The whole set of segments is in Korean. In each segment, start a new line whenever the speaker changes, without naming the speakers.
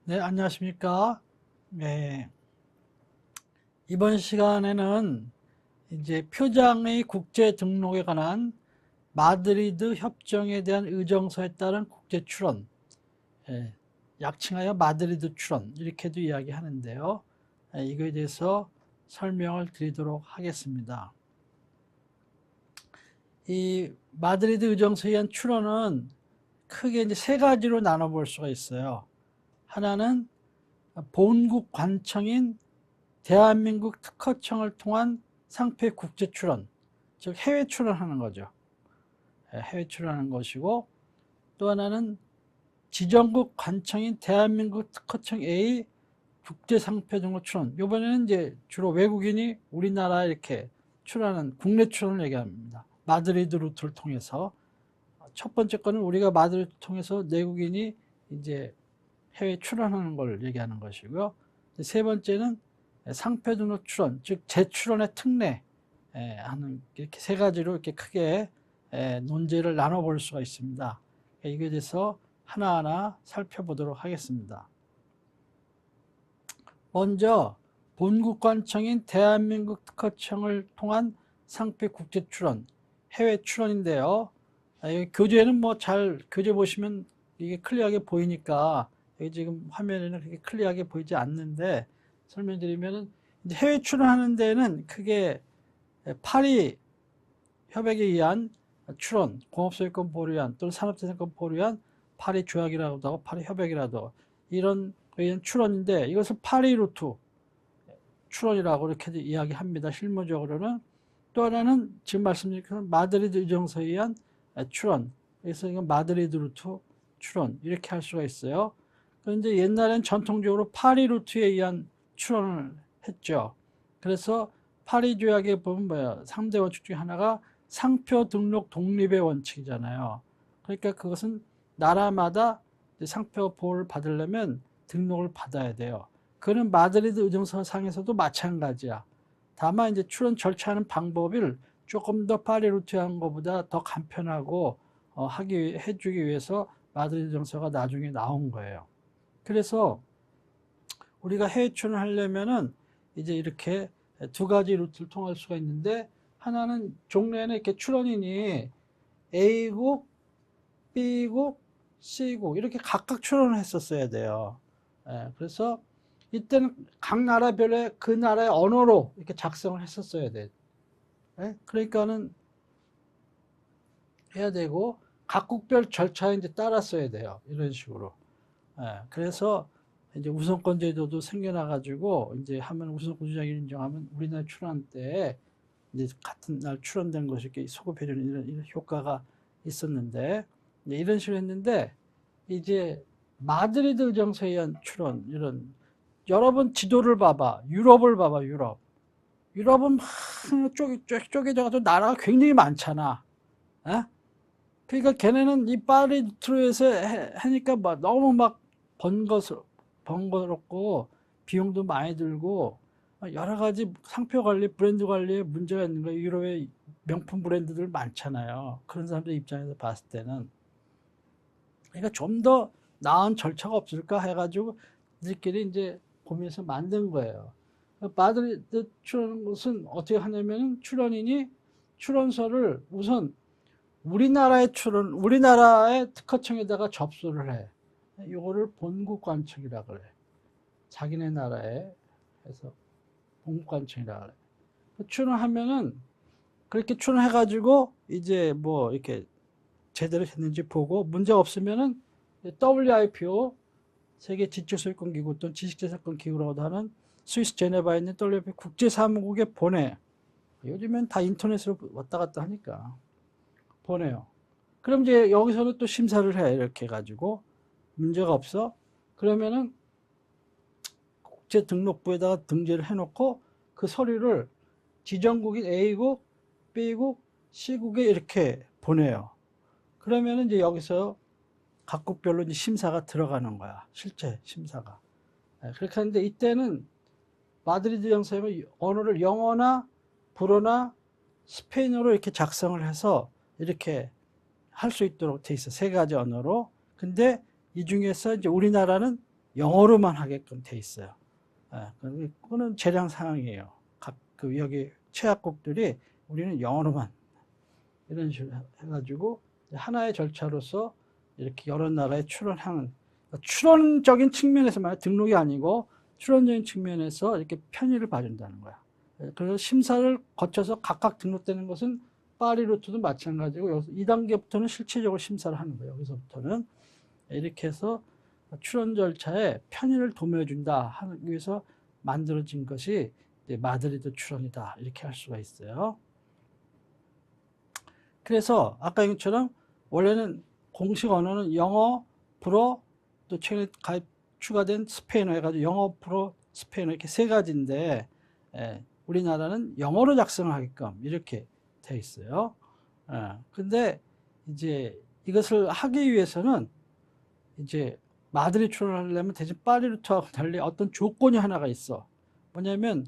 네, 안녕하십니까. 네, 이번 시간에는 이제 표장의 국제 등록에 관한 마드리드 협정에 대한 의정서에 따른 국제 출원, 예, 약칭하여 마드리드 출원, 이렇게도 이야기하는데요. 이거에 대해서 설명을 드리도록 하겠습니다. 이 마드리드 의정서에 의한 출원은 크게 이제 세 가지로 나눠볼 수가 있어요. 하나는 본국 관청인 대한민국 특허청을 통한 상표 국제 출원, 즉 해외 출원하는 거죠. 해외 출원하는 것이고, 또 하나는 지정국 관청인 대한민국 특허청 A 국제 상표 등록 출원. 이번에는 이제 주로 외국인이 우리나라에 이렇게 출원하는 국내 출원을 얘기합니다. 마드리드 루트를 통해서. 첫 번째 거는 우리가 마드리드 통해서 내국인이 이제 해외 출원하는 걸 얘기하는 것이고요. 세 번째는 상표 등록 출원, 즉 재출원의 특례 하는 이렇게 세 가지로 이렇게 크게 논제를 나눠볼 수가 있습니다. 이거에 대해서 하나하나 살펴보도록 하겠습니다. 먼저 본국관청인 대한민국 특허청을 통한 상표 국제 출원, 해외 출원인데요. 여기 교재는 뭐 잘 교재 보시면 이게 클리어하게 보이니까 여기 지금 화면에는 그렇게 클리어하게 보이지 않는데 설명드리면은 이제 해외 출원하는 데는 크게 파리 협약에 의한 출원, 공업소유권 보류안 또는 산업재산권 보류안 파리 조약이라고도 하고 파리 협약이라도 이런 의한 출원인데 이것을 파리 루트 출원이라고 이렇게 이야기합니다. 실무적으로는. 또 하나는 지금 말씀드린 마드리드 의정서에 의한 출원. 그래서 이건 마드리드 루트 출원 이렇게 할 수가 있어요. 그런데 옛날엔 전통적으로 파리 루트에 의한 출원을 했죠. 그래서 파리 조약에 보면 뭐야 3대 원칙 중에 하나가 상표 등록 독립의 원칙이잖아요. 그러니까 그것은 나라마다 상표 보호를 받으려면 등록을 받아야 돼요. 그는 마드리드 의정서 상에서도 마찬가지야. 다만 이제 출원 절차하는 방법을 조금 더 파리 루트에 한 것보다 더 간편하고 해주기 위해서 마드리드 의정서가 나중에 나온 거예요. 그래서 우리가 해외 출원을 하려면은 이제 이렇게 두 가지 루트를 통할 수가 있는데 하나는 종래에는 이렇게 출원인이 A국, B국, C국 이렇게 각각 출원을 했었어야 돼요. 그래서 이때는 각 나라별의 그 나라의 언어로 이렇게 작성을 했었어야 돼. 그러니까는 해야 되고 각국별 절차에 이제 따랐어야 돼요. 이런 식으로. 그래서 이제 우선권 제도도 생겨나가지고 이제 하면 우선권 주장을 인정하면 우리나라 출원 때 이제 같은 날 출원된 것이 이렇게 소급해주는 이런 효과가 있었는데 이런 식으로 했는데 이제 마드리드 의정서에 의한 출원 이런 여러분 지도를 봐봐 유럽을 봐봐 유럽은 막 쪼개져가지고 나라가 굉장히 많잖아. 에? 그러니까 걔네는 이 파리트로에서 하니까 막 너무 막 번거롭고 비용도 많이 들고 여러 가지 상표 관리, 브랜드 관리에 문제가 있는 거예요. 유럽의 명품 브랜드들 많잖아요. 그런 사람들 입장에서 봤을 때는. 그러니까 좀 더 나은 절차가 없을까 해가지고 들끼리 이제 고민해서 만든 거예요. 마드리드 출원 것은 어떻게 하냐면 출원인이 출원서를 우선 우리나라의 특허청에다가 접수를 해. 이거를 본국관청이라 그래. 자기네 나라에 해서 본국관청이라 그래. 출원하면은 그렇게 출원해가지고 이제 뭐 이렇게 제대로 했는지 보고 문제 없으면은 WIPO 세계 지적소유권 기구 또는 지식재산권 기구라고도 하는 스위스 제네바에 있는 WIPO 국제사무국에 보내. 요즘엔 다 인터넷으로 왔다 갔다 하니까 보내요. 그럼 이제 여기서는 또 심사를 해. 이렇게 해가지고 문제가 없어. 그러면은 국제등록부에다가 등재를 해놓고 그 서류를 지정국인 A국, B국, C국에 이렇게 보내요. 그러면은 이제 여기서 각국별로 이제 심사가 들어가는 거야. 실제 심사가. 그렇게 하는데 이때는 마드리드 영사님은 언어를 영어나 불어나 스페인어로 이렇게 작성을 해서 이렇게 할 수 있도록 돼 있어. 세 가지 언어로. 근데 이 중에서 이제 우리나라는 영어로만 하게끔 돼 있어요. 그거는 재량 사항이에요. 각 그 여기 최약국들이 우리는 영어로만 이런 식으로 해가지고 하나의 절차로서 이렇게 여러 나라에 출원하는, 출원적인 측면에서 말이야, 등록이 아니고 출원적인 측면에서 이렇게 편의를 봐준다는 거야. 그래서 심사를 거쳐서 각각 등록되는 것은 파리 루트도 마찬가지고 여기서 2단계부터는 실체적으로 심사를 하는 거예요. 여기서부터는 이렇게 해서 출원 절차에 편의를 도모해준다 하기 위해서 만들어진 것이 마드리드 출원이다, 이렇게 할 수가 있어요. 그래서 아까 얘기한 것처럼 원래는 공식 언어는 영어, 불어, 또 최근에 추가된 스페인어 해가지고 영어, 불어, 스페인어 이렇게 세 가지인데, 우리나라는 영어로 작성을 하게끔 이렇게 돼 있어요. 근데 이제 이것을 하기 위해서는 이제 마드리드 출원을 하려면 대신 파리 루트하고 달리 어떤 조건이 하나가 있어. 뭐냐면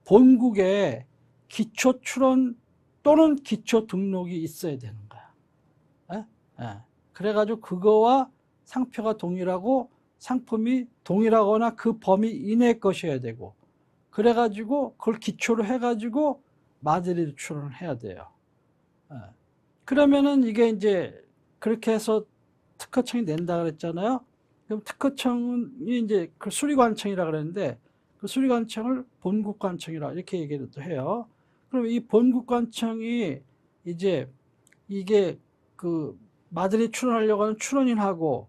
본국에 기초 출원 또는 기초 등록이 있어야 되는 거야. 그래가지고 그거와 상표가 동일하고 상품이 동일하거나 그 범위 이내의 것이어야 되고, 그래가지고 그걸 기초로 해가지고 마드리드 출원을 해야 돼요. 그러면은 이게 이제 그렇게 해서 특허청이 낸다 그랬잖아요. 그럼 특허청이 이제 그 수리관청이라 그랬는데, 그 수리관청을 본국관청이라 이렇게 얘기를 또 해요. 그럼 이 본국관청이 이제 이게 그 마드리드 출원하려고 하는 출원인하고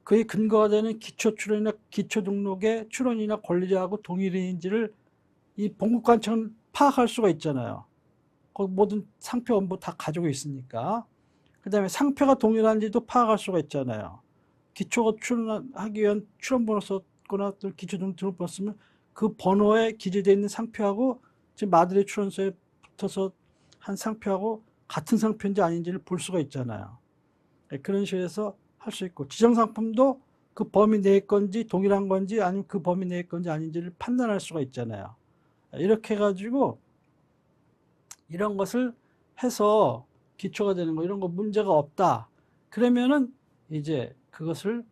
그의 근거가 되는 기초 출원이나 기초 등록의 출원이나 권리자하고 동일인지를 이 본국관청은 파악할 수가 있잖아요. 거기 모든 상표 원부 다 가지고 있으니까. 그 다음에 상표가 동일한지도 파악할 수가 있잖아요. 기초가 출원하기 위한 출원번호 썼거나 또 기초 등록번호 쓰면 그 번호에 기재되어 있는 상표하고 지금 마드리드 출원서에 붙어서 한 상표하고 같은 상표인지 아닌지를 볼 수가 있잖아요. 그런 식으로 해서 할 수 있고, 지정상품도 그 범위 내의 건지 동일한 건지 아니면 그 범위 내의 건지 아닌지를 판단할 수가 있잖아요. 이렇게 해가지고 이런 것을 해서 기초가 되는 거, 이런 거 문제가 없다. 그러면은 이제 그것을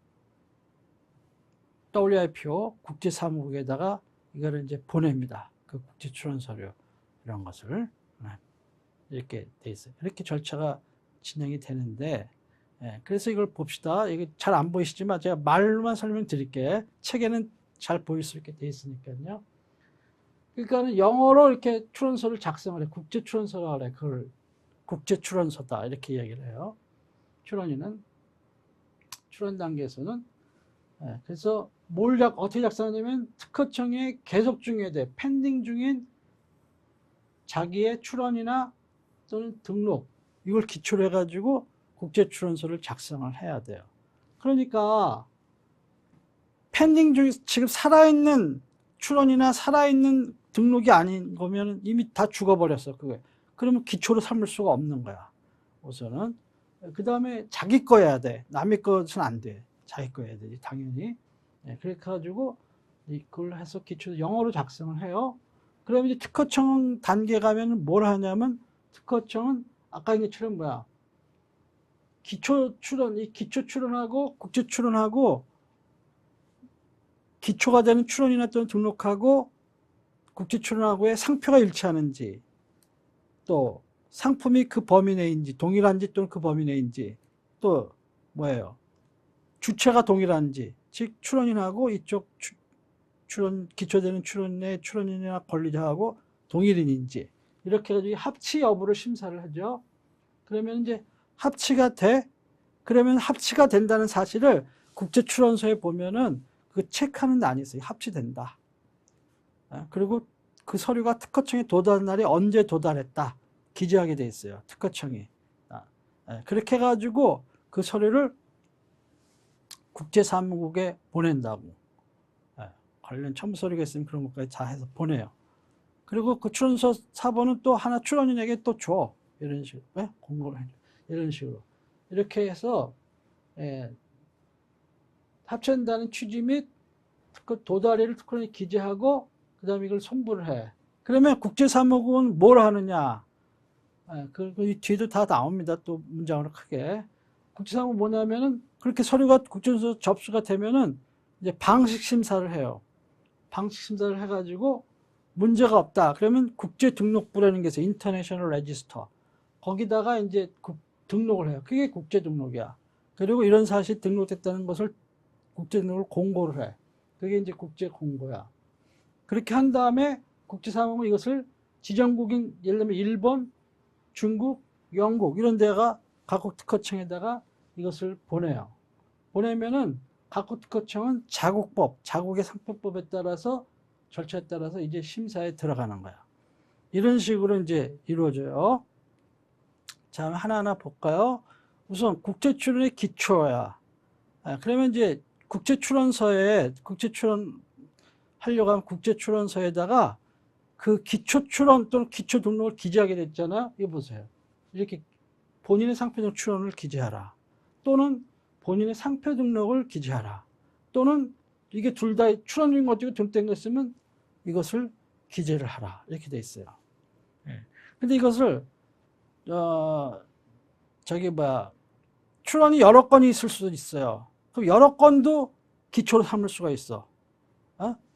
WIPO 국제사무국에다가 이거를 이제 보냅니다. 그 국제출원 서류 이런 것을 이렇게 돼 있어요. 이렇게 절차가 진행이 되는데, 그래서 이걸 봅시다. 이게 잘 안 보이시지만 제가 말로만 설명드릴게. 책에는 잘 보일 수 있게 돼 있으니까요. 그러니까는 영어로 이렇게 출원서를 작성을 해. 국제출원서라 그래. 그걸 국제출원서다 이렇게 얘기를 해요. 출원 단계에서는. 그래서 어떻게 작성하냐면 특허청에 계속 중요돼 펜딩 중인 자기의 출원이나 또는 등록, 이걸 기초로 해가지고 국제출원서를 작성을 해야 돼요. 그러니까 펜딩 중에 지금 살아있는 출원이나 살아있는 등록이 아닌 거면 이미 다 죽어버렸어. 그게. 그러면 기초로 삼을 수가 없는 거야. 우선은. 그 다음에 자기 거여야 돼. 남의 것은 안 돼. 자기 거여야 되지, 당연히. 그렇게 해가지고 이걸 해서 기초 영어로 작성을 해요. 그러면 이제 특허청 단계 가면 뭘 하냐면, 특허청은 아까 얘기처럼 기초 출원하고 국제 출원하고 기초가 되는 출원이나 또는 등록하고 국제 출원하고의 상표가 일치하는지, 또 상품이 그 범위 내인지 동일한지 또는 그 범위 내인지, 또 주체가 동일한지, 즉 출원인하고 이쪽 기초되는 출원의 출원인이나 권리자하고 동일인인지, 이렇게 해가지고 합치 여부를 심사를 하죠. 그러면 이제 합치가 돼. 그러면 합치가 된다는 사실을 국제출원서에 보면은 그 체크하는 난이 있어요. 합치된다. 그리고 그 서류가 특허청에 도달한 날이 언제 도달했다 기재하게 돼 있어요. 특허청이. 그렇게 해가지고 그 서류를 국제사무국에 보낸다고. 관련 첨부 서류가 있으면 그런 것까지 다 해서 보내요. 그리고 그 출원서 사본은 또 하나 출원인에게 또 줘. 이런 식으로. 공고를 해줘. 이런 식으로. 이렇게 해서 합쳐진다는 취지 및 도달이를 특허청에 기재하고 그 다음에 이걸 송부를 해. 그러면 국제사무국은 뭘 하느냐. 이 뒤에도 다 나옵니다. 또 문장으로 크게. 국제사무국 뭐냐면은 그렇게 서류가 국제사무소 접수가 되면은 이제 방식 심사를 해요. 방식 심사를 해가지고 문제가 없다. 그러면 국제 등록부라는 게 있어요. 인터내셔널 레지스터. 거기다가 이제 등록을 해요. 그게 국제 등록이야. 그리고 이런 사실이 등록됐다는 것을 국제 등록을 공고를 해. 그게 이제 국제 공고야. 그렇게 한 다음에 국제사무은 이것을 지정국인, 예를 들면 일본, 중국, 영국 이런 데가 각국 특허청에다가 이것을 보내요. 보내면은 각국 특허청은 자국법, 자국의 상표법에 따라서 절차에 따라서 이제 심사에 들어가는 거야. 이런 식으로 이제 이루어져요. 자, 하나하나 볼까요? 우선 국제출원의 기초야. 그러면 이제 국제출원서에 국제출원 하려고 하면 국제출원서에다가 그 기초출원 또는 기초등록을 기재하게 됐잖아요. 이거 보세요. 이렇게 본인의 상표등 출원을 기재하라. 또는 본인의 상표 등록을 기재하라. 또는 이게 둘 다 출원 중인 것 중에 등록된 거 있으면 이것을 기재를 하라. 이렇게 돼 있어요. 근데 이것을 출원이 여러 건이 있을 수도 있어요. 그럼 여러 건도 기초로 삼을 수가 있어.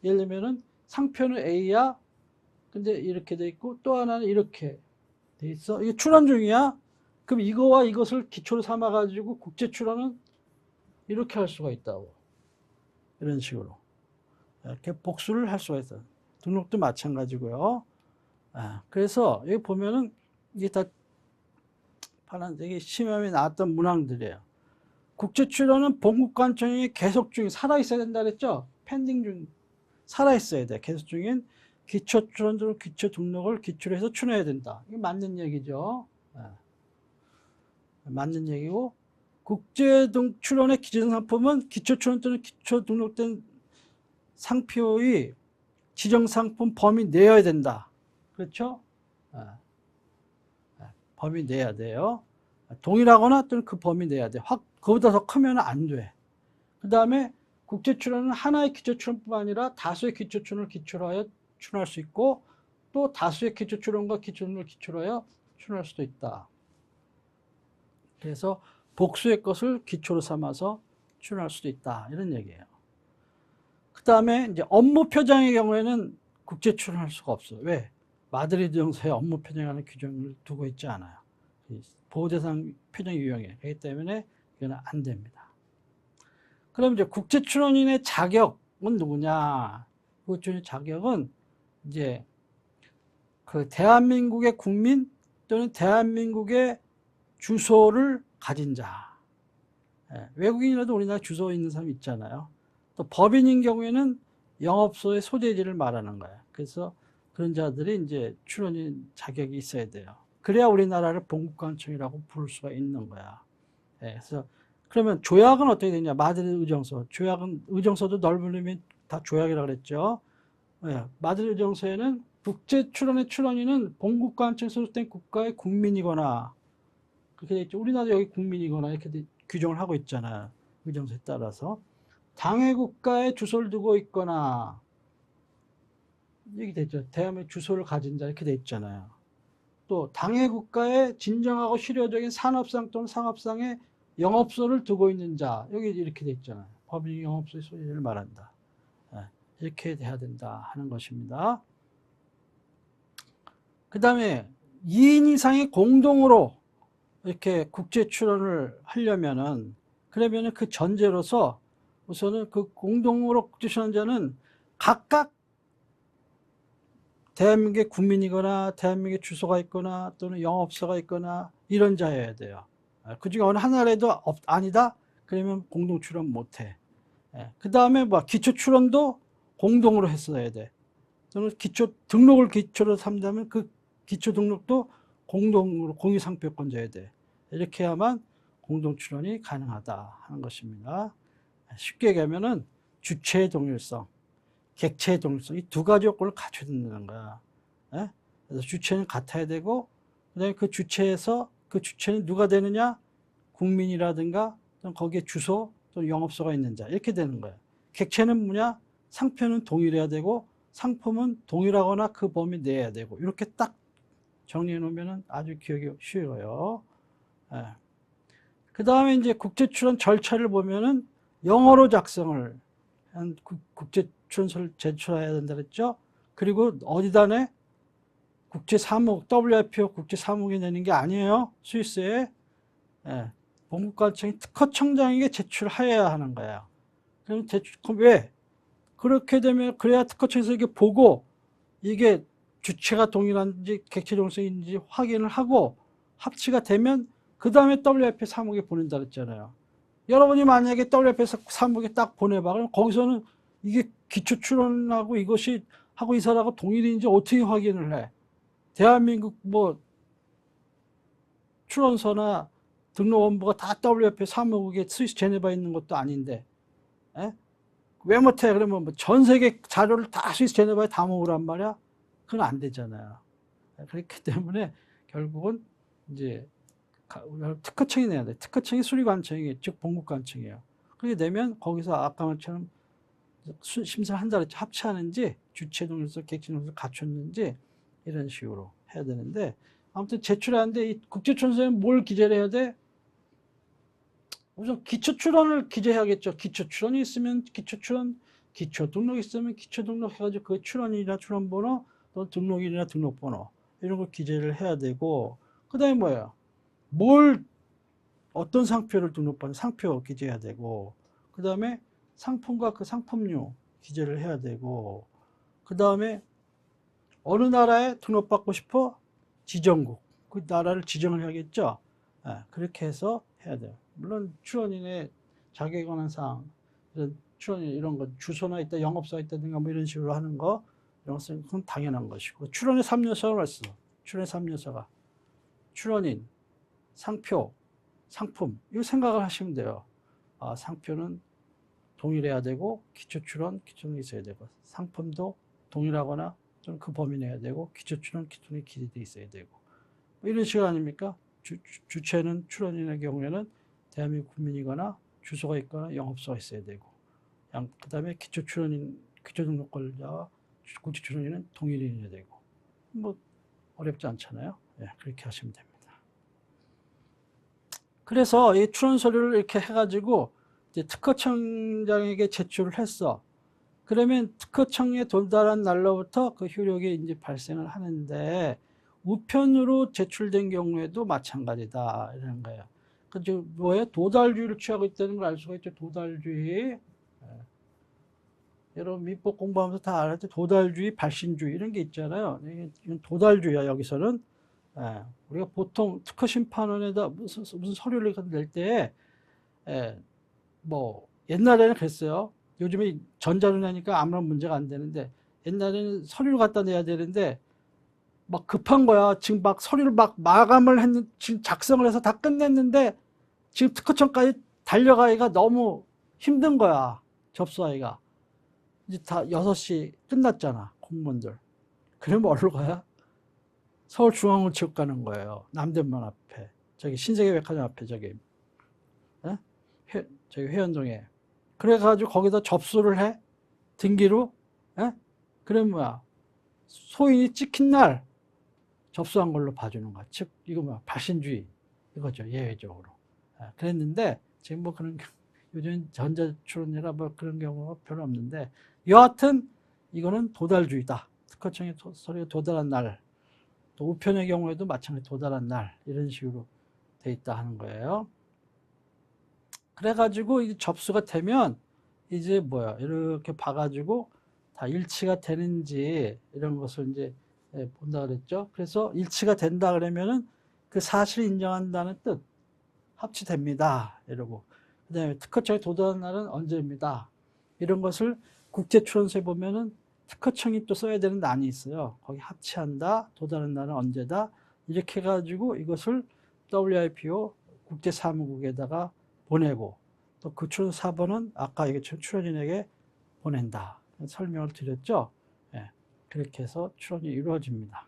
예를 들면은 상표는 A야. 근데 이렇게 돼 있고 또 하나는 이렇게 돼 있어. 이게 출원 중이야. 그럼 이거와 이것을 기초로 삼아 가지고 국제 출원은 이렇게 할 수가 있다고. 이런 식으로 이렇게 복수를 할 수가 있어요. 등록도 마찬가지고요. 그래서 여기 보면은 이게 다 파란색이 시험에 나왔던 문항들이에요. 국제 출원은 본국관청이 계속 중인 살아 있어야 된다 그랬죠? 펜딩 중 살아 있어야 돼. 계속 중인 기초 출원 등 기초 등록을 기초로 해서 출원해야 된다. 이게 맞는 얘기죠. 맞는 얘기고 국제 출원의 기재된 상품은 기초 출원 또는 기초 등록된 상표의 지정 상품 범위 내어야 된다. 그렇죠? 범위 내야 돼요. 동일하거나 또는 그 범위 내야 돼. 그보다 더 크면 안 돼. 그 다음에 국제 출원은 하나의 기초 출원뿐만 아니라 다수의 기초 출원을 기초로 하여 출원할 수 있고 또 다수의 기초 출원과 기초 등록을 기초로 하여 출원할 수도 있다. 그래서 복수의 것을 기초로 삼아서 출원할 수도 있다. 이런 얘기예요. 그 다음에 이제 업무 표정의 경우에는 국제 출원할 수가 없어요. 왜? 마드리드 정서에 업무 표정이라는 규정을 두고 있지 않아요. 보호대상 표정 유형이에요. 그렇기 때문에 이거는 안 됩니다. 그럼 이제 국제 출원인의 자격은 누구냐? 국제 출원의 자격은 이제 그 대한민국의 국민 또는 대한민국의 주소를 가진 자. 외국인이라도 우리나라 주소 있는 사람 있잖아요. 또 법인인 경우에는 영업소의 소재지를 말하는 거예요. 그래서 그런 자들이 이제 출원인 자격이 있어야 돼요. 그래야 우리나라를 본국관청이라고 부를 수가 있는 거야. 그래서 그러면 조약은 어떻게 되냐? 마드리드 의정서. 조약은 의정서도 넓은 의미 다 조약이라고 그랬죠. 마드리드 의정서에는 국제 출원의 출원인은 본국관청에 소속된 국가의 국민이거나 그렇게 돼 있죠. 우리나라도 여기 국민이거나 이렇게 규정을 하고 있잖아요. 의정서에 따라서. 당해 국가에 주소를 두고 있거나 이렇게 돼 있죠. 대한민국 주소를 가진 자 이렇게 돼 있잖아요. 또 당해 국가에 진정하고 실효적인 산업상 또는 상업상의 영업소를 두고 있는 자 여기 이렇게 돼 있잖아요. 법인 영업소의 소유를 말한다. 이렇게 돼야 된다 하는 것입니다. 그 다음에 2인 이상이 공동으로 이렇게 국제 출원을 하려면은 그러면은 그 전제로서 우선은 그 공동으로 국제 출원자는 각각 대한민국의 국민이거나 대한민국의 주소가 있거나 또는 영업소가 있거나 이런 자여야 돼요. 그 중에 어느 하나라도 아니다? 그러면 공동 출원 못해. 그 다음에 기초 출원도 공동으로 했어야 돼. 또는 기초 등록을 기초로 삼다면 그 기초 등록도 공동으로 공유상표권자여야 돼. 이렇게 해야만 공동 출원이 가능하다 하는 것입니다. 쉽게 얘기하면은 주체의 동일성, 객체의 동일성 이 두 가지 요건을 갖춰야 된다는 거야. 그래서 주체는 같아야 되고 그다음에 그 주체에서 그 주체는 누가 되느냐? 국민이라든가 또는 거기에 주소 또는 영업소가 있는 자 이렇게 되는 거예요. 객체는 뭐냐? 상표는 동일해야 되고 상품은 동일하거나 그 범위 내야 되고 이렇게 딱 정리해 놓으면 아주 기억이 쉬워요. 그 다음에 이제 국제 출원 절차를 보면은 영어로 작성을 국제 출연서를 제출해야 된다 그랬죠. 그리고 어디다 내? 국제 사무국, WIPO 국제 사무국에 내는 게 아니에요. 스위스에. 예, 본국관청이 특허청장에게 제출하여야 하는 거예요. 그럼 왜? 그렇게 되면 그래야 특허청에서 이게 보고 이게 주체가 동일한지 객체 동성인지 확인을 하고 합치가 되면 그 다음에 WIP 사무국에 보낸다 그랬잖아요. 여러분이 만약에 WIP 사무국에 딱 보내봐. 그럼 거기서는 이게 기초 출원하고 이것이 하고 이사라고 동일인지 어떻게 확인을 해? 대한민국 뭐 출원서나 등록원부가 다 WIP 사무국에 스위스 제네바에 있는 것도 아닌데, 에? 왜 못해? 그러면 뭐 전 세계 자료를 다 스위스 제네바에 다 모으란 말이야? 그건 안 되잖아요. 그렇기 때문에 결국은 이제 특허청이 내야 돼. 특허청이 수리관청이에요. 즉 본국관청이에요. 그렇게 되면 거기서 아까 말처럼 심사를 한다 그랬죠. 합치하는지 주체 동일성, 객체 동일성 갖췄는지 이런 식으로 해야 되는데 아무튼 제출하는데 이 국제출원서에는 뭘 기재를 해야 돼? 우선 기초출원을 기재해야겠죠. 기초출원이 있으면 기초출원, 기초등록이 있으면 기초등록 해가지고 그 출원일이나 출원번호 또 등록일이나 등록번호 이런 걸 기재를 해야 되고 그 다음에 뭐예요? 어떤 상표를 등록받는 상표 기재해야 되고 그 다음에 상품과 그 상품류 기재를 해야 되고 그 다음에 어느 나라에 등록받고 싶어? 지정국. 그 나라를 지정을 해야겠죠. 그렇게 해서 해야 돼요. 물론 출원인의 자격에 관한 사항, 출원인 이런 거 주소나 있다, 영업소가 있다든가 뭐 이런 식으로 하는 거 이런 것은 그건 당연한 것이고 출원의 3요소가 왔어. 출원의 3요소가 출원인, 상표, 상품 이거 생각을 하시면 돼요. 상표는 동일해야 되고 기초출원, 기초등록이 있어야 되고 상품도 동일하거나 좀 그 범위 내야 되고 기초출원, 기초등록이 기재되어 있어야 되고 뭐 이런 식으로 아닙니까? 주체는 출원인의 경우에는 대한민국 국민이거나 주소가 있거나 영업소가 있어야 되고 그 다음에 기초출원인, 기초등록권자와 국제출원인은 동일인이 되고 뭐 어렵지 않잖아요. 그렇게 하시면 됩니다. 그래서 이 출원 서류를 이렇게 해가지고 이제 특허청장에게 제출을 했어. 그러면 특허청에 도달한 날로부터 그 효력이 이제 발생을 하는데 우편으로 제출된 경우에도 마찬가지다 이런 거예요. 그 뭐예요? 도달주의를 취하고 있다는 걸 알 수가 있죠. 도달주의. 여러분 민법 공부하면서 다 알았죠. 도달주의, 발신주의 이런 게 있잖아요. 이건 도달주의야 여기서는. 우리가 보통 특허심판원에다 무슨 서류를 낼 때, 뭐, 옛날에는 그랬어요. 요즘에 전자로 내니까 아무런 문제가 안 되는데, 옛날에는 서류를 갖다 내야 되는데, 막 급한 거야. 지금 막 서류를 막 마감을 했는, 지금 작성을 해서 다 끝냈는데, 지금 특허청까지 달려가기가 너무 힘든 거야. 접수하기가. 이제 다 6시 끝났잖아. 공무원들. 그러면 어디로 가야? 서울중앙우체국 가는 거예요. 남대문 앞에. 저기 신세계백화점 앞에 저기 회원동에. 그래가지고 거기다 접수를 해. 등기로. 그러면 뭐야? 소인이 찍힌 날 접수한 걸로 봐주는 거야. 즉 이거 뭐야? 발신주의 이거죠. 예외적으로. 그랬는데 지금 뭐 그런 요즘 전자출원이라 뭐 그런 경우가 별로 없는데 여하튼 이거는 도달주의다. 특허청에 서류가 도달한 날. 또 우편의 경우에도 마찬가지 도달한 날 이런 식으로 돼 있다 하는 거예요. 그래가지고 이제 접수가 되면 이제 뭐야 이렇게 봐가지고 다 일치가 되는지 이런 것을 이제 본다 그랬죠. 그래서 일치가 된다 그러면은 그 사실을 인정한다는 뜻 합치됩니다. 이러고 그다음에 특허청에 도달한 날은 언제입니다. 이런 것을 국제출원서에 보면은 특허청이 또 써야 되는 난이 있어요. 거기 합치한다, 도달한 날은 언제다 이렇게 해가지고 이것을 WIPO 국제사무국에다가 보내고 또 그 출원 4번은 아까 이게 출원인에게 보낸다 설명을 드렸죠. 그렇게 해서 출원이 이루어집니다.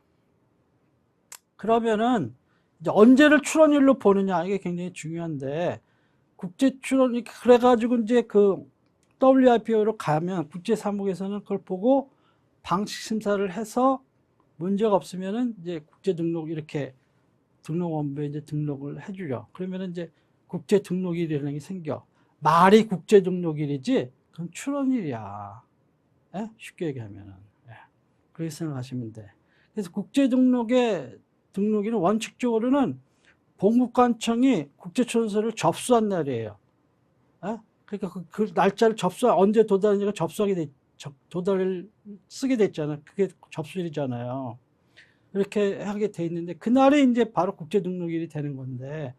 그러면은 이제 언제를 출원일로 보느냐 이게 굉장히 중요한데 국제출원이 그래가지고 이제 그 WIPO로 가면 국제사무국에서는 그걸 보고 방식심사를 해서 문제가 없으면은 이제 국제등록 이렇게 등록원부에 이제 등록을 해주려. 그러면은 이제 국제등록일이라는 게 생겨. 말이 국제등록일이지 그럼 출원일이야. 예? 쉽게 얘기하면은. 예. 그렇게 생각하시면 돼. 그래서 등록일은 원칙적으로는 본국관청이 국제출원서를 접수한 날이에요. 예? 그러니까 그 날짜를 언제 도달하니까 도달을 쓰게 됐잖아요. 그게 접수일이잖아요. 이렇게 하게 돼 있는데, 그날이 이제 바로 국제등록일이 되는 건데,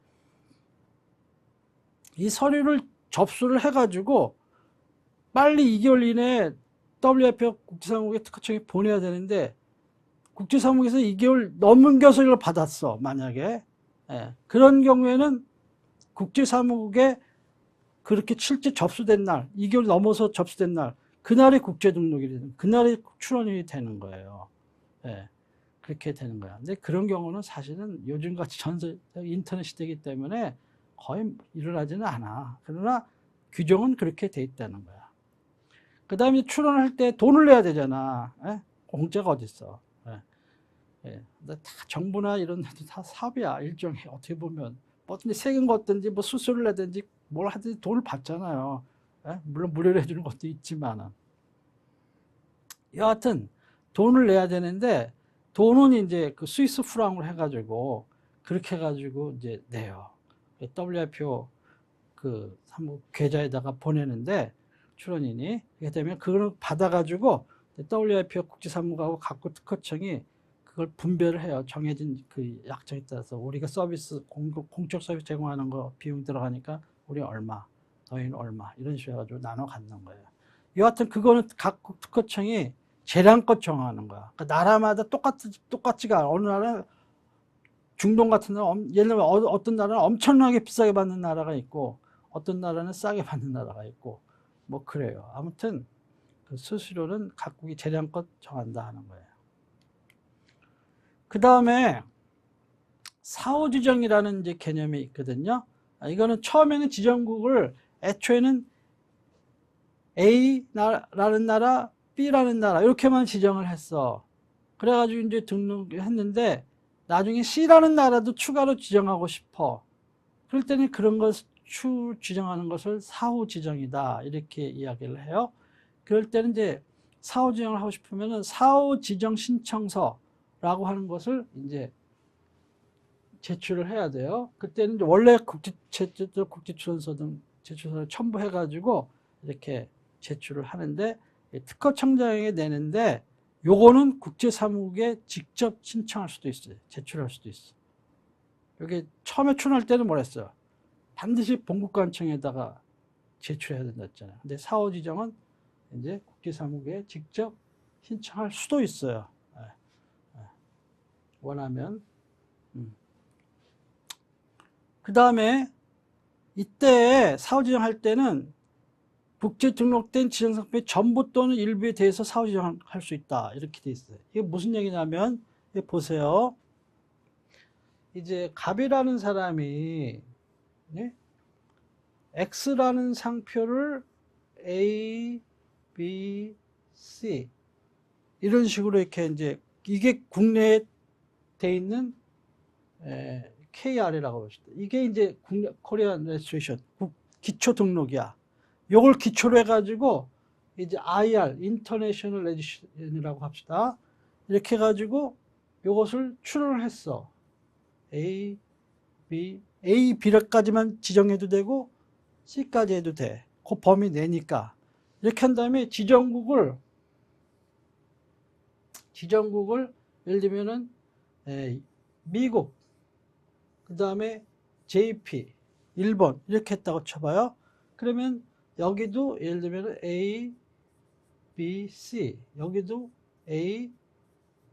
이 서류를 접수를 해가지고, 빨리 2개월 이내에 WIPO 국제사무국에 특허청에 보내야 되는데, 국제사무국에서 2개월 넘겨서 이걸 받았어, 만약에. 예. 그런 경우에는 국제사무국에 그렇게 실제 접수된 날, 2개월 넘어서 접수된 날, 그날이 국제등록일이, 그날이 출원일이 되는 거예요. 예. 그렇게 되는 거야. 근데 그런 경우는 사실은 요즘같이 인터넷 시대이기 때문에 거의 일어나지는 않아. 그러나 규정은 그렇게 돼 있다는 거야. 그 다음에 출원할 때 돈을 내야 되잖아. 예? 공짜가 어딨어. 예. 예. 근데 다 정부나 이런 데도 다 사업이야. 일종의 어떻게 보면. 뭐 세금 걷든지 뭐 수수료를 내든지 뭘 하든지 돈을 받잖아요. 예? 물론 무료로 해주는 것도 있지만은. 여하튼 돈을 내야 되는데 돈은 이제 그 스위스 프랑으로 해가지고 그렇게 해가지고 이제 내요. WIPO 그 사무 계좌에다가 보내는데 출원인이 그렇게 되면 그걸 받아가지고 WIPO 국제사무국하고 각국 특허청이 그걸 분배를 해요. 정해진 그 약정에 따라서 우리가 서비스 공적 서비스 제공하는 거 비용 들어가니까 우리 얼마, 너희는 얼마 이런 식으로 해가지고 나눠 갖는 거예요. 여하튼 그거는 각국 특허청이 재량껏 정하는 거야. 그러니까 나라마다 똑같지가 않아. 어느 나라는 중동 같은 나라, 예를 들면 어떤 나라는 엄청나게 비싸게 받는 나라가 있고, 어떤 나라는 싸게 받는 나라가 있고, 뭐 그래요. 아무튼 그 수수료는 각국이 재량껏 정한다 하는 거예요. 그 다음에 사후지정이라는 이제 개념이 있거든요. 이거는 처음에는 지정국을 애초에는 A라는 나라, B라는 나라 이렇게만 지정을 했어. 그래가지고 이제 등록했는데 나중에 C라는 나라도 추가로 지정하고 싶어. 그럴 때는 그런 걸 지정하는 것을 사후 지정이다 이렇게 이야기를 해요. 그럴 때는 이제 사후 지정을 하고 싶으면은 사후 지정 신청서라고 하는 것을 이제 제출을 해야 돼요. 그때는 이제 원래 국제출원서 등 제출서를 첨부해가지고 이렇게 제출을 하는데 특허청장에게 내는데 요거는 국제사무국에 직접 신청할 수도 있어요. 제출할 수도 있어. 여기 처음에 출원할 때는 뭐랬어요? 반드시 본국관청에다가 제출해야 된다 했잖아요. 근데 사후 지정은 이제 국제사무국에 직접 신청할 수도 있어요. 원하면. 그 다음에 이때 사후 지정할 때는 국제 등록된 지정상품의 전부 또는 일부에 대해서 사후 지정할 수 있다. 이렇게 돼 있어요. 이게 무슨 얘기냐면, 보세요. 이제 갑이라는 사람이, 네? X라는 상표를 A, B, C 이런 식으로 이렇게 이제 이게 국내에 돼 있는 KR이라고 봅시다. 이게 이제 코리안 레지스트레이션 기초 등록이야. 요걸 기초로 해가지고 이제 IR 인터내셔널 레지스트레이션이라고 합시다. 이렇게 해가지고 요것을 출원을 했어. A, B까지만 지정해도 되고 C까지 해도 돼. 그 범위 내니까. 이렇게 한 다음에 지정국을 예를 들면은 미국, 그 다음에 JP, 일본 이렇게 했다고 쳐봐요. 그러면 여기도 예를 들면 A, B, C 여기도 A,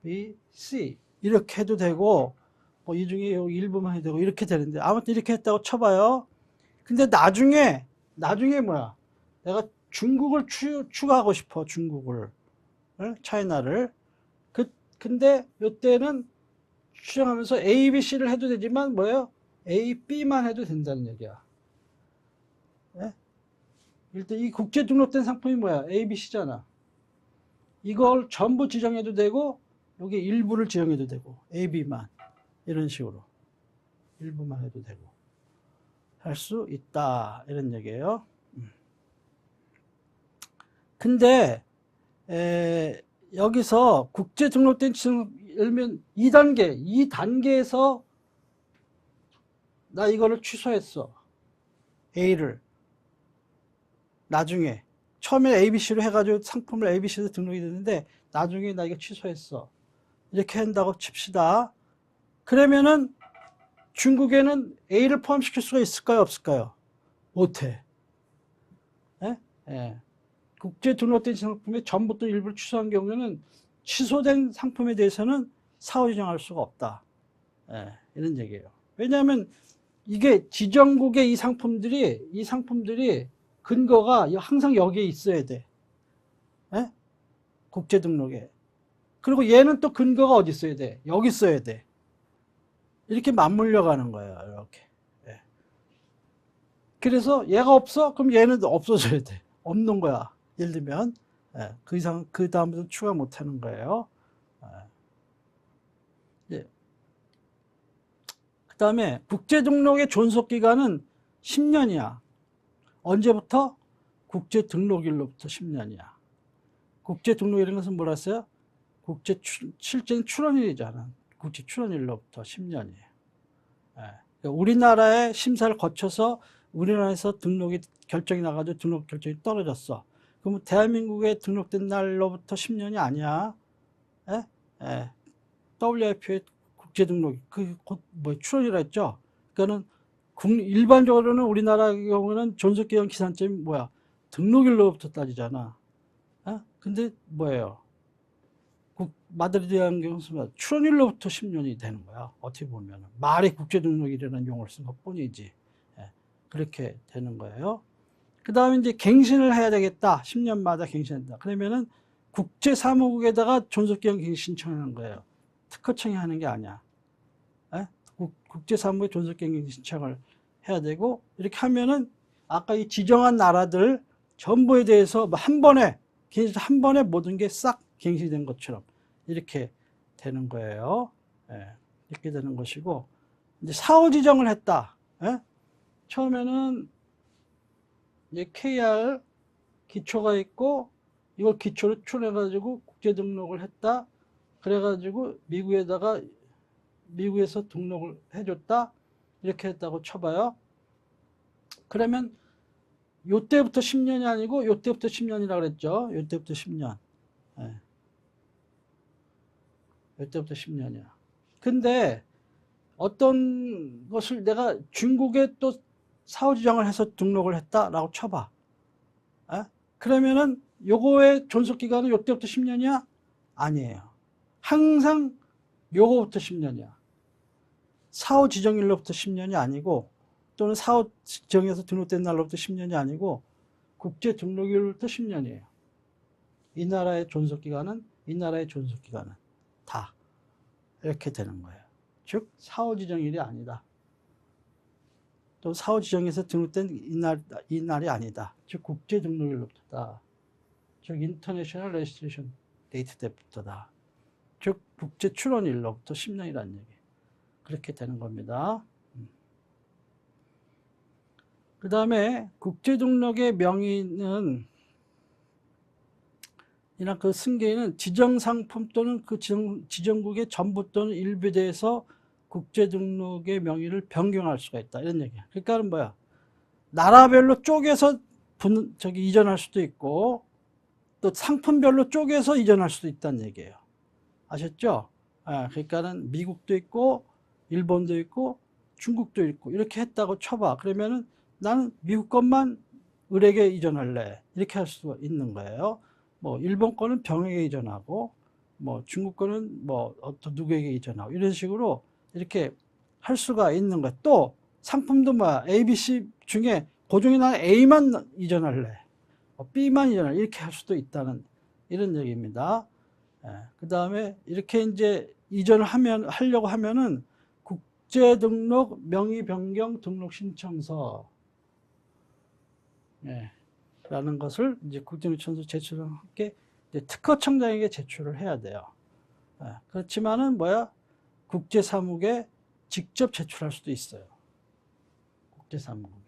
B, C 이렇게 해도 되고 뭐 이 중에 여기 일부만 해도 되고 이렇게 되는데 아무튼 이렇게 했다고 쳐봐요. 근데 나중에 뭐야? 내가 중국을 추가하고 싶어. 중국을 차이나를. 근데 이때는 추정하면서 A, B, C를 해도 되지만 뭐예요? A, B만 해도 된다는 얘기야. 네? 일단 이 국제 등록된 상품이 뭐야? A, B, C잖아. 이걸 전부 지정해도 되고 여기 일부를 지정해도 되고 A, B만 이런 식으로 일부만 해도 되고 할 수 있다 이런 얘기예요. 근데 여기서 국제 등록된 지정, 예를 들면 2단계에서 나 이거를 취소했어. A를. 나중에. 처음에 ABC로 해가지고 상품을 ABC로 등록이 됐는데, 나중에 나 이거 취소했어. 이렇게 한다고 칩시다. 그러면은 중국에는 A를 포함시킬 수가 있을까요? 없을까요? 못해. 예? 예. 국제 등록된 상품의 전부터 일부를 취소한 경우에는 취소된 상품에 대해서는 사후 지정할 수가 없다. 예, 이런 얘기예요. 왜냐하면 이게 지정국의 이 상품들이 근거가 항상 여기에 있어야 돼. 예? 국제 등록에. 그리고 얘는 또 근거가 어디 있어야 돼? 여기 있어야 돼. 이렇게 맞물려 가는 거예요. 이렇게. 예. 그래서 얘가 없어? 그럼 얘는 없어져야 돼. 없는 거야. 예를 들면 예, 그 이상 그 다음부터 추가 못 하는 거예요. 예. 그 다음에 국제 등록의 존속 기간은 10년이야. 언제부터? 국제 등록일로부터 10년이야. 국제 등록이라는 것은 뭐라 했어요? 실제 출원일이잖아. 국제 출원일로부터 10년이에요. 예. 우리나라의 심사를 거쳐서 우리나라에서 등록이 결정이 나가지고 등록 결정이 떨어졌어. 그러면 대한민국에 등록된 날로부터 10년이 아니야. 예? 예. WIP의 국제 등록 출원이라 했죠. 그러니까는 일반적으로는 우리나라 경우는 존속기간 기산점이 뭐야? 등록일로부터 따지잖아. 예? 근데 뭐예요? 마드리드한 경우는 출원일로부터 10년이 되는 거야. 어떻게 보면 말이 국제등록이라는 용어를 쓴 것뿐이지. 예, 그렇게 되는 거예요. 그 다음에 이제 갱신을 해야 되겠다. 10년마다 갱신한다. 그러면은 국제사무국에다가 존속기간 갱신 신청하는 거예요. 특허청이 하는 게 아니야. 예? 국제사무국에 존속기간 갱신 신청을 해야 되고, 이렇게 하면은 아까 이 지정한 나라들 전부에 대해서 한 번에 모든 게 싹 갱신이 된 것처럼 이렇게 되는 거예요. 예, 이렇게 되는 것이고, 이제 사후 지정을 했다. 예? 처음에는 이제 KR 기초가 있고, 이걸 기초로 출해가지고 국제 등록을 했다. 그래가지고 미국에서 등록을 해줬다. 이렇게 했다고 쳐봐요. 그러면 요때부터 10년이 아니고 요때부터 10년이라 그랬죠. 요때부터 10년. 예. 요때부터 10년이야. 근데 어떤 것을 내가 중국에 또 사후 지정을 해서 등록을 했다라고 쳐봐. 에? 그러면은 요거의 존속 기간은 요때부터 10년이야? 아니에요. 항상 요거부터 10년이야. 사후 지정일로부터 10년이 아니고, 또는 사후 지정에서 등록된 날로부터 10년이 아니고, 국제 등록일로부터 10년이에요. 이 나라의 존속 기간은 다 이렇게 되는 거예요. 즉 사후 지정일이 아니다. 또 사후 지정에서 등록된 이 날이 아니다. 즉 국제 등록일로부터다. 즉 인터내셔널 레지스트레이션 데이트 때부터다. 즉 국제 출원일로부터 10년이라는 얘기. 그렇게 되는 겁니다. 그 다음에 국제 등록의 명의는 이나 그 승계인은 지정 상품 또는 그 지정국의 전부 또는 일부에 대해서 국제 등록의 명의를 변경할 수가 있다. 이런 얘기야. 그러니까는 뭐야? 나라별로 쪼개서 이전할 수도 있고, 또 상품별로 쪼개서 이전할 수도 있다는 얘기예요. 아셨죠? 그러니까는 미국도 있고, 일본도 있고, 중국도 있고, 이렇게 했다고 쳐봐. 그러면은 나는 미국 것만 을에게 이전할래. 이렇게 할 수가 있는 거예요. 뭐 일본 거는 병에게 이전하고, 뭐 중국 거는 뭐 어떤 누구에게 이전하고, 이런 식으로 이렇게 할 수가 있는 거야. 또 상품도 뭐야? ABC 중에 고중에 난 A만 이전할래, B만 이전할래, 이렇게 할 수도 있다는 이런 얘기입니다. 그 다음에 이렇게 이제 이전을 하려고 하면은 국제 등록 명의 변경 등록 신청서, 라는 것을 이제 국제등록청에서 제출을 함께 특허청장에게 제출을 해야 돼요. 그렇지만은 뭐야? 국제사무국에 직접 제출할 수도 있어요. 국제사무국에.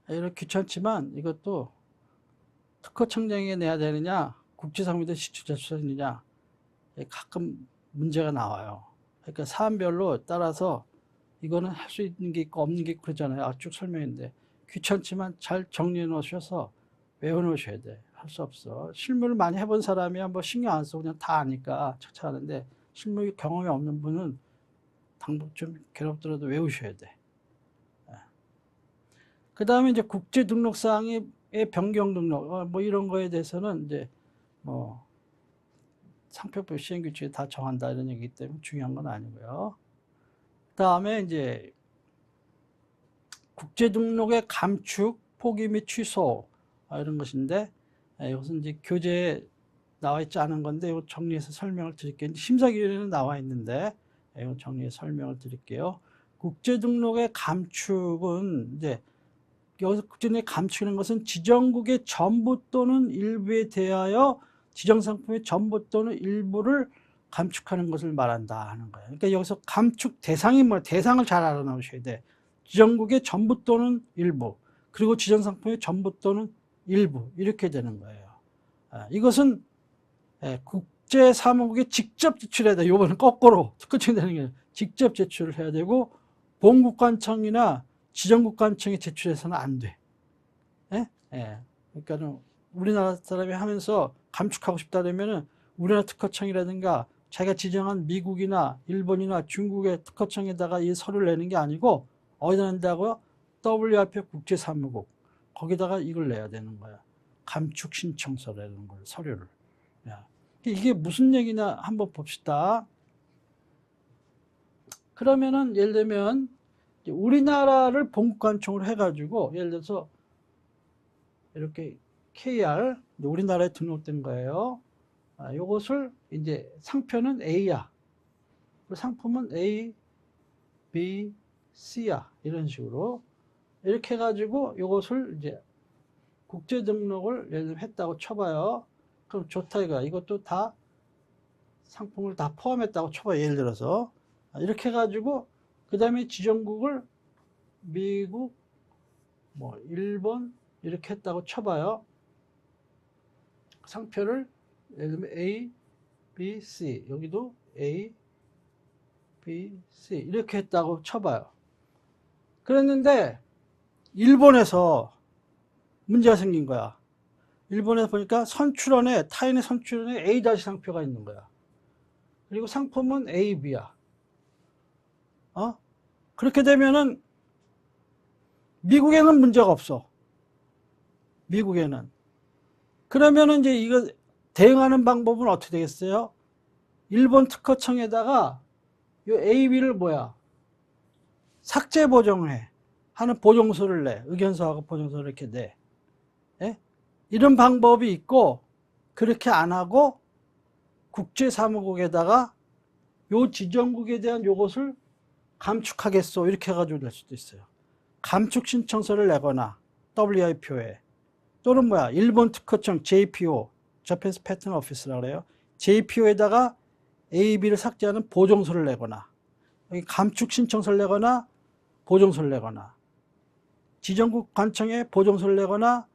이렇게 귀찮지만 이것도 특허청장에 내야 되느냐, 국제상무대 지출자출이느냐 가끔 문제가 나와요. 그러니까 사안별로 따라서 이거는 할 수 있는 게 있고 없는 게 있고 그러잖아요. 쭉 설명했는데 귀찮지만 잘 정리해 놓으셔서 외워 놓으셔야 돼. 할 수 없어. 실무를 많이 해본 사람이야 뭐 신경 안 쓰고 그냥 다 아니까 척척하는데 실무 경험이 없는 분은 당분 좀 괴롭더라도 외우셔야 돼. 그 다음에 이제 국제 등록사항의 변경 등록 뭐 이런 거에 대해서는 이제 뭐 상표법 시행규칙에 다 정한다 이런 얘기기 때문에 중요한 건 아니고요. 그 다음에 이제 국제 등록의 감축, 포기 및 취소 이런 것인데 이것은 이제 교재에 나와 있지 않은 건데 이거 정리해서 설명을 드릴게요. 심사기준에는 나와 있는데 이거 정리해서 설명을 드릴게요. 국제 등록의 감축은 이제 여기서 국제등록의 감축이라는 것은 지정국의 전부 또는 일부에 대하여 지정상품의 전부 또는 일부를 감축하는 것을 말한다 하는 거예요. 그러니까 여기서 감축 대상이 뭐야? 대상을 잘 알아놓으셔야 돼. 지정국의 전부 또는 일부, 그리고 지정상품의 전부 또는 일부 이렇게 되는 거예요. 이것은 국제사무국에 직접 제출해야 돼. 이번엔 거꾸로 특허청이 되는 게 직접 제출을 해야 되고 본국관청이나 지정국관청에 제출해서는 안 돼. 그러니까 우리나라 사람이 하면서 감축하고 싶다 그러면은 우리나라 특허청이라든가 자기가 지정한 미국이나 일본이나 중국의 특허청에다가 이 서류를 내는 게 아니고 어디다 낸다고요? WIPO 국제사무국 거기다가 이걸 내야 되는 거야. 감축 신청서라는 걸 서류를. 이게 무슨 얘기냐 한번 봅시다. 그러면은 예를 들면 우리나라를 본국관청으로 해가지고 예를 들어서 이렇게 KR 우리나라에 등록된 거예요. 요것을 이제 상표는 A야. 상품은 A, B, C야. 이런 식으로 이렇게 해가지고 요것을 이제 국제 등록을 예를 들면 했다고 쳐봐요. 그럼 좋다 이거야. 이것도 다 상품을 다 포함했다고 쳐봐요. 예를 들어서 이렇게 해가지고 그 다음에 지정국을 미국, 뭐 일본 이렇게 했다고 쳐봐요. 상표를 예를 들면 A, B, C 여기도 A, B, C 이렇게 했다고 쳐봐요. 그랬는데 일본에서 문제가 생긴 거야. 일본에서 보니까 선출원에 타인의 선출원에 A 다시 상표가 있는 거야. 그리고 상품은 A, B야. 그렇게 되면은 미국에는 문제가 없어. 미국에는. 그러면은 이제 이거 대응하는 방법은 어떻게 되겠어요? 일본 특허청에다가 이 AB를 뭐야? 삭제 보정을 해. 하는 보정서를 내. 의견서하고 보정서를 이렇게 내. 예? 이런 방법이 있고, 그렇게 안 하고, 국제사무국에다가 요 지정국에 대한 요것을 감축하겠소. 이렇게 해가지고 낼 수도 있어요. 감축 신청서를 내거나, WIPO에. 또는 뭐야? 일본 특허청 JPO, Japanese Patent Office라고 그래요. JPO에다가 AB를 삭제하는 보정서를 내거나, 감축 신청서를 내거나, 보정서를 내거나, 지정국 관청에 보정서를 내거나,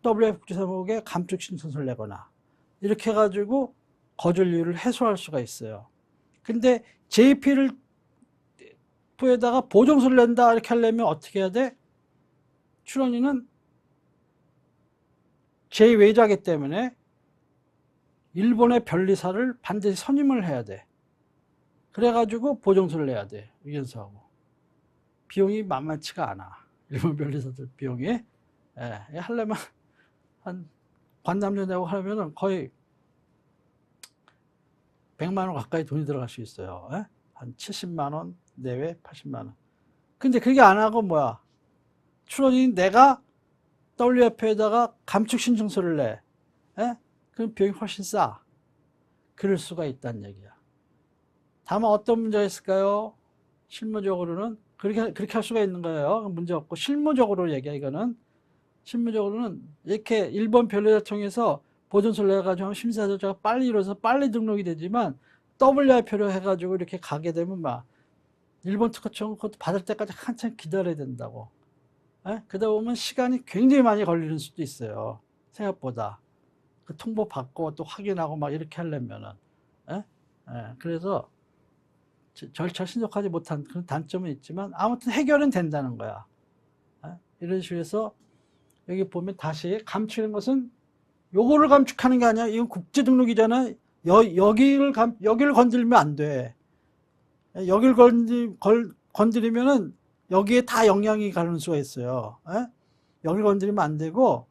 WIPO 국제사무국에 감축 신청서를 내거나, 이렇게 해가지고 거절률을 해소할 수가 있어요. 근데 JP를 에다가 보정서를 낸다 이렇게 하려면 어떻게 해야 돼? 출원인은 제2외자이기 때문에 일본의 변리사를 반드시 선임을 해야 돼. 그래가지고 보정서를 내야 돼. 의견서하고. 비용이 만만치가 않아. 일본 변리사들 비용이. 하려면 한 관람료 내고 하려면 거의 100만 원 가까이 돈이 들어갈 수 있어요. 한 70만 원 내외 80만 원. 근데 그게 안 하고 뭐야? 출원인 내가 WF에다가 감축 신청서를 내. 그럼 비용이 훨씬 싸. 그럴 수가 있다는 얘기야. 다만 어떤 문제가 있을까요? 실무적으로는 그렇게 할 수가 있는 거예요. 문제 없고 실무적으로 얘기야 이거는. 실무적으로는 이렇게 일본 변리사를 통해서 보존서를 내가지고 심사 절차가 빨리 이루어서 빨리 등록이 되지만 WIP로 해가지고 이렇게 가게 되면 막 일본 특허청 그것도 받을 때까지 한참 기다려야 된다고. 예? 그러다 보면 시간이 굉장히 많이 걸리는 수도 있어요. 생각보다. 그 통보 받고 또 확인하고 막 이렇게 하려면은. 예? 예, 그래서 절차 신속하지 못한 그런 단점은 있지만 아무튼 해결은 된다는 거야. 예? 이런 식으로 해서 여기 보면 다시 감추는 것은 요거를 감축하는 게 아니야. 이건 국제 등록이잖아. 여기를 건드리면 안 돼. 여기를 건드리면은 여기에 다 영향이 가는 수가 있어요. 에? 여기를 건드리면 안 되고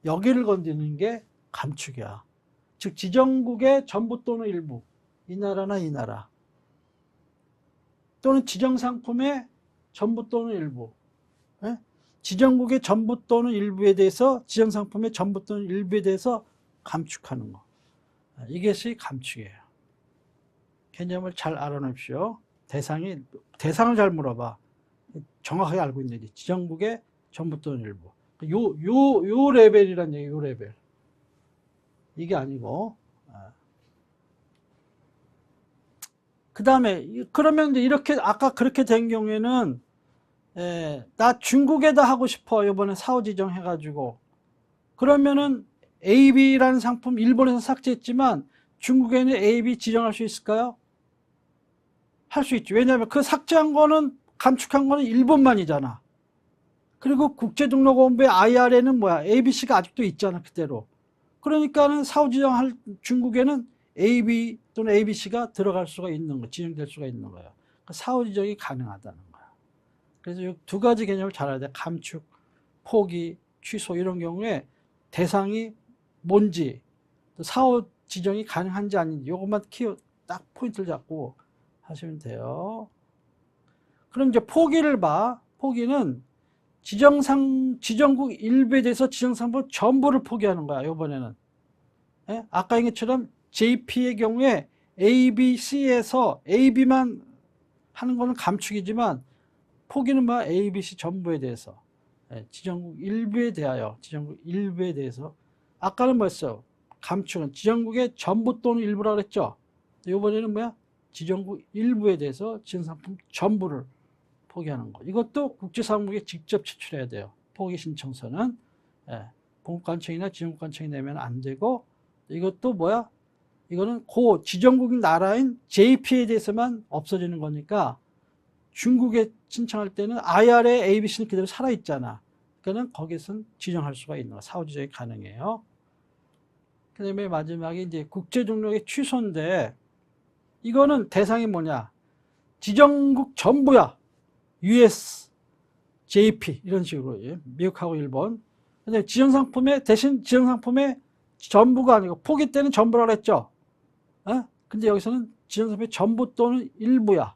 여기를 건드리는 게 감축이야. 즉 지정국의 전부 또는 일부, 이 나라나 이 나라, 또는 지정상품의 전부 또는 일부, 에? 지정국의 전부 또는 일부에 대해서, 지정상품의 전부 또는 일부에 대해서 감축하는 거. 이것이 감축이에요. 개념을 잘 알아놓으십시오. 대상을 잘 물어봐. 정확하게 알고 있는지. 지정국의 전부 또는 일부. 요 레벨이란 얘기, 요 레벨. 이게 아니고. 그 다음에, 그러면 이제 이렇게, 아까 그렇게 된 경우에는, 나 중국에다 하고 싶어. 이번에 사후 지정해가지고. 그러면은 AB라는 상품 일본에서 삭제했지만 중국에는 AB 지정할 수 있을까요? 할 수 있죠. 왜냐하면 그 삭제한 거는, 감축한 거는 일본만이잖아. 그리고 국제등록원부의 IR에는 뭐야? ABC가 아직도 있잖아, 그대로. 그러니까는 사후 지정할 중국에는 AB 또는 ABC가 들어갈 수가 있는 거, 지정될 수가 있는 거예요. 사후 지정이 가능하다는 거야. 그래서 이 두 가지 개념을 잘 알아야 돼. 감축, 포기, 취소 이런 경우에 대상이 뭔지, 또 사후 지정이 가능한지 아닌지 이것만 딱 포인트를 잡고 하시면 돼요. 그럼 이제 포기를 봐. 포기는 지정국 일부에 대해서 지정상품 전부를 포기하는 거야, 이번에는. 예? 아까 얘기한 것처럼 JP의 경우에 A, B, C에서 AB만 하는 거는 감축이지만 포기는 뭐 A, B, C 전부에 대해서. 예, 지정국 일부에 대하여, 지정국 일부에 대해서. 아까는 뭐였어? 감축은 지정국의 전부 또는 일부라고 그랬죠? 이번에는 뭐야? 지정국 일부에 대해서 지정상품 전부를 포기하는 거. 이것도 국제사무국에 직접 제출해야 돼요. 포기 신청서는. 예, 본국관청이나 지정국관청이 내면 안 되고, 이것도 뭐야? 이거는 지정국인 나라인 JP에 대해서만 없어지는 거니까 중국에 신청할 때는 IR의 ABC는 그대로 살아있잖아. 그러니까 거기서는 지정할 수가 있는 거. 사후 지정이 가능해요. 그 다음에 마지막에 이제 국제등록의 취소인데, 이거는 대상이 뭐냐? 지정국 전부야. US, JP 이런 식으로. 미국하고 일본. 근데 대신 지정상품의 전부가 아니고 포기 때는 전부라고 했죠. 근데 여기서는 지정상품의 전부 또는 일부야.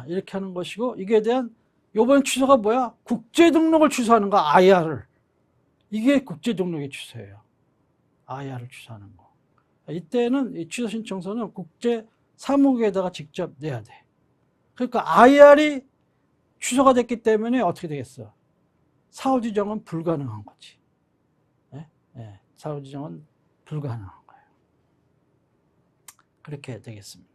이렇게 하는 것이고, 이게 대한 요번 취소가 뭐야? 국제등록을 취소하는 거, IR을. 이게 국제등록의 취소예요. IR을 취소하는 거. 이때는 이 취소 신청서는 국제사무국에다가 직접 내야 돼. 그러니까 IR이 취소가 됐기 때문에 어떻게 되겠어? 사후 지정은 불가능한 거지. 사후 지정은 불가능한 거예요. 그렇게 되겠습니다.